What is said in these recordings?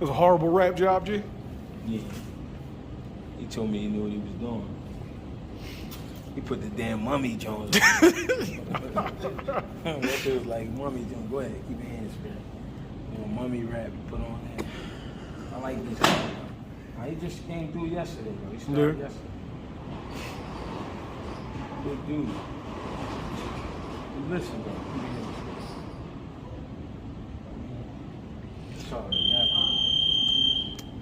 was a horrible rap job, G? Yeah. He told me he knew what he was doing. He put the damn Mummy Jones on. That shit was like, Mummy Jones, go ahead, keep your hands straight. You know, Mummy rap he put on there. I like this guy. He just came through yesterday, bro. He started yesterday. Good dude. Listen, bro. Sorry,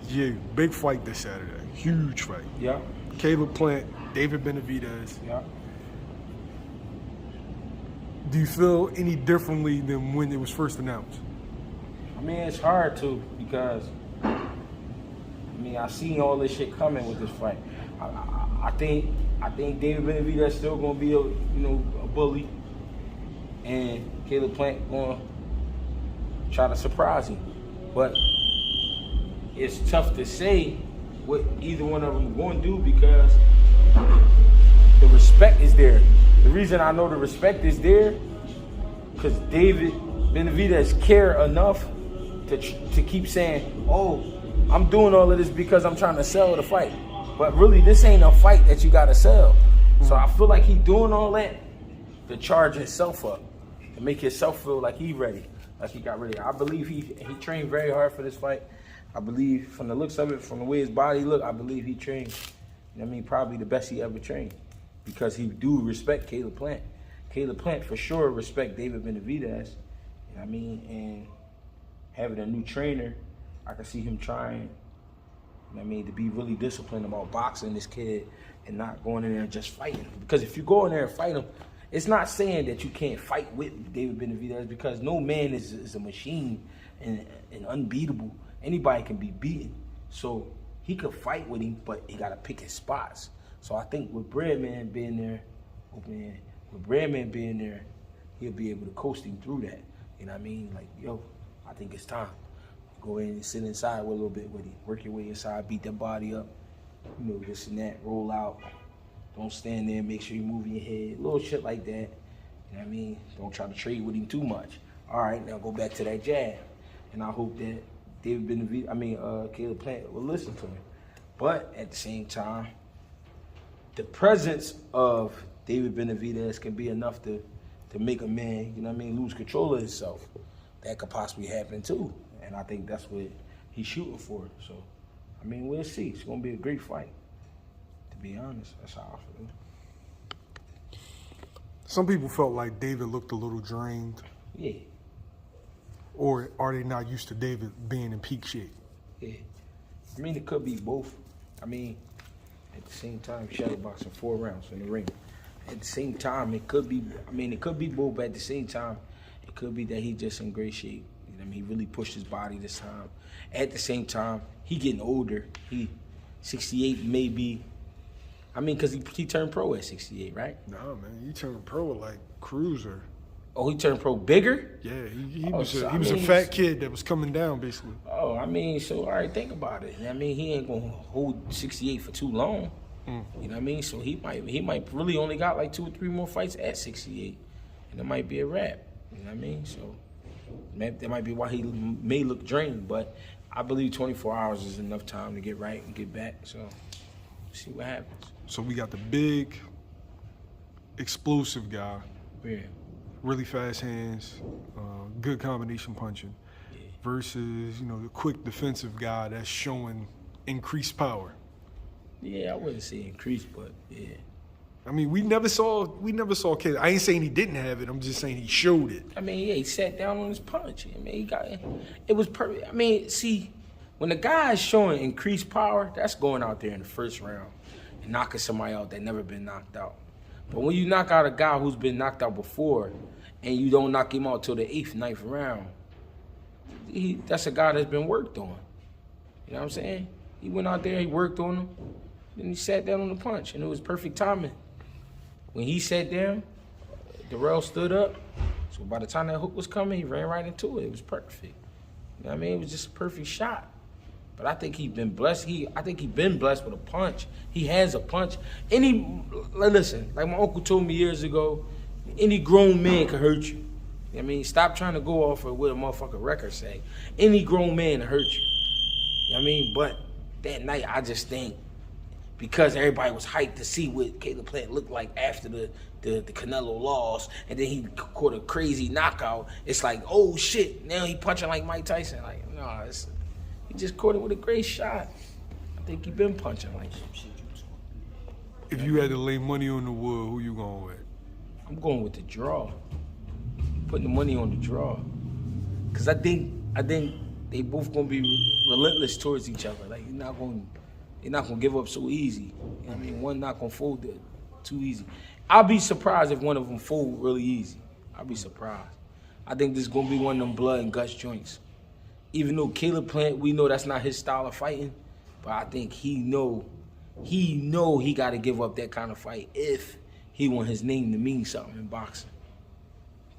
yeah, big fight this Saturday. Huge fight. Yeah. Caleb Plant, David Benavidez. Yeah. Do you feel any differently than when it was first announced? I mean, it's hard to because I seen all this shit coming with this fight. I think David Benavidez still gonna be a bully, and Caleb Plant gonna try to surprise him. But it's tough to say what either one of them going to do because the respect is there. The reason I know the respect is there because David Benavidez care enough to keep saying, oh, I'm doing all of this because I'm trying to sell the fight. But really, this ain't a fight that you got to sell. So I feel like he doing all that to charge himself up, to make himself feel like he ready, like he got ready. I believe he trained very hard for this fight. I believe from the looks of it, from the way his body look, I believe he trained, probably the best he ever trained because he do respect Caleb Plant. Caleb Plant for sure respect David Benavidez, and having a new trainer, I can see him trying, to be really disciplined about boxing this kid and not going in there and just fighting. Because if you go in there and fight him, it's not saying that you can't fight with David Benavidez because no man is a machine and unbeatable. Anybody can be beaten. So he could fight with him, but he got to pick his spots. So I think with Breadman being there, he'll be able to coast him through that. You know what I mean? Like, yo, I think it's time. Go in and sit inside a little bit with him. Work your way inside, beat that body up. This and that, roll out. Don't stand there, make sure you move your head. Little shit like that. You know what I mean? Don't try to trade with him too much. All right, now go back to that jab. And I hope that David Benavidez, Caleb Plant will listen to him. But at the same time, the presence of David Benavidez can be enough to make a man, lose control of himself. That could possibly happen too. And I think that's what he's shooting for. So, we'll see. It's going to be a great fight. To be honest, that's how I feel. Some people felt like David looked a little drained. Yeah. Or are they not used to David being in peak shape? Yeah. It could be both. At the same time, shadowboxing 4 rounds in the ring. At the same time, it could be, it could be both, but at the same time, it could be that he's just in great shape. He really pushed his body this time. At the same time, he getting older. He 68 maybe. Because he turned pro at 68, right? No, man, he turned pro at like cruiser. Oh, he turned pro bigger? Yeah, he was a fat kid that was coming down, basically. Oh, so all right, think about it. He ain't gonna hold 68 for too long. You know what I mean? So he might really only got like 2 or 3 more fights at 68, and it might be a wrap. You know what I mean? So that might be why he may look drained, but I believe 24 hours is enough time to get right and get back. So see what happens. So we got the big, explosive guy. Yeah. Really fast hands, good combination punching, versus the quick defensive guy that's showing increased power. Yeah, I wouldn't say increased, but yeah. We never saw Caleb. I ain't saying he didn't have it. I'm just saying he showed it. He sat down on his punch. He got it. It was perfect. See, when the guy is showing increased power, that's going out there in the first round and knocking somebody out that never been knocked out. But when you knock out a guy who's been knocked out before and you don't knock him out till the 8th, 9th round, that's a guy that's been worked on. You know what I'm saying? He went out there, he worked on him, then he sat down on the punch, and it was perfect timing. When he sat down, Darrell stood up, so by the time that hook was coming, he ran right into it. It was perfect. You know what I mean? It was just a perfect shot. But I think he's been blessed. I think he's been blessed with a punch. He has a punch. Listen, like my uncle told me years ago, any grown man can hurt you. Stop trying to go off of what a motherfucking record say. Any grown man can hurt you. You know what I mean? But that night, I just think because everybody was hyped to see what Caleb Plant looked like after the Canelo loss, and then he caught a crazy knockout, it's like, oh shit, now he punching like Mike Tyson. Like, no, he just caught it with a great shot. I think he been punching like shit. If you had to lay money on the wood, who you going with? I'm going with the draw. Putting the money on the draw. Cause I think they both gonna be relentless towards each other. Like they're not gonna give up so easy. You know what I mean? One not gonna fold too easy. I'll be surprised if one of them fold really easy. I'll be surprised. I think this is gonna be one of them blood and guts joints. Even though Caleb Plant, we know that's not his style of fighting, but I think he know he got to give up that kind of fight if he want his name to mean something in boxing.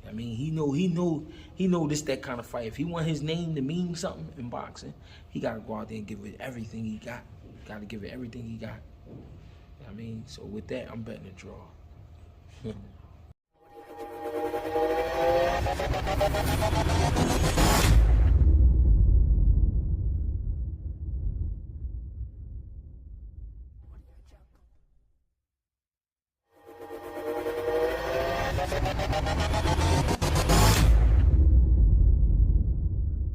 I mean, he know this that kind of fight. If he want his name to mean something in boxing, he got to go out there and give it everything he got. Got to give it everything he got. You know what I mean, so with that, I'm betting a draw.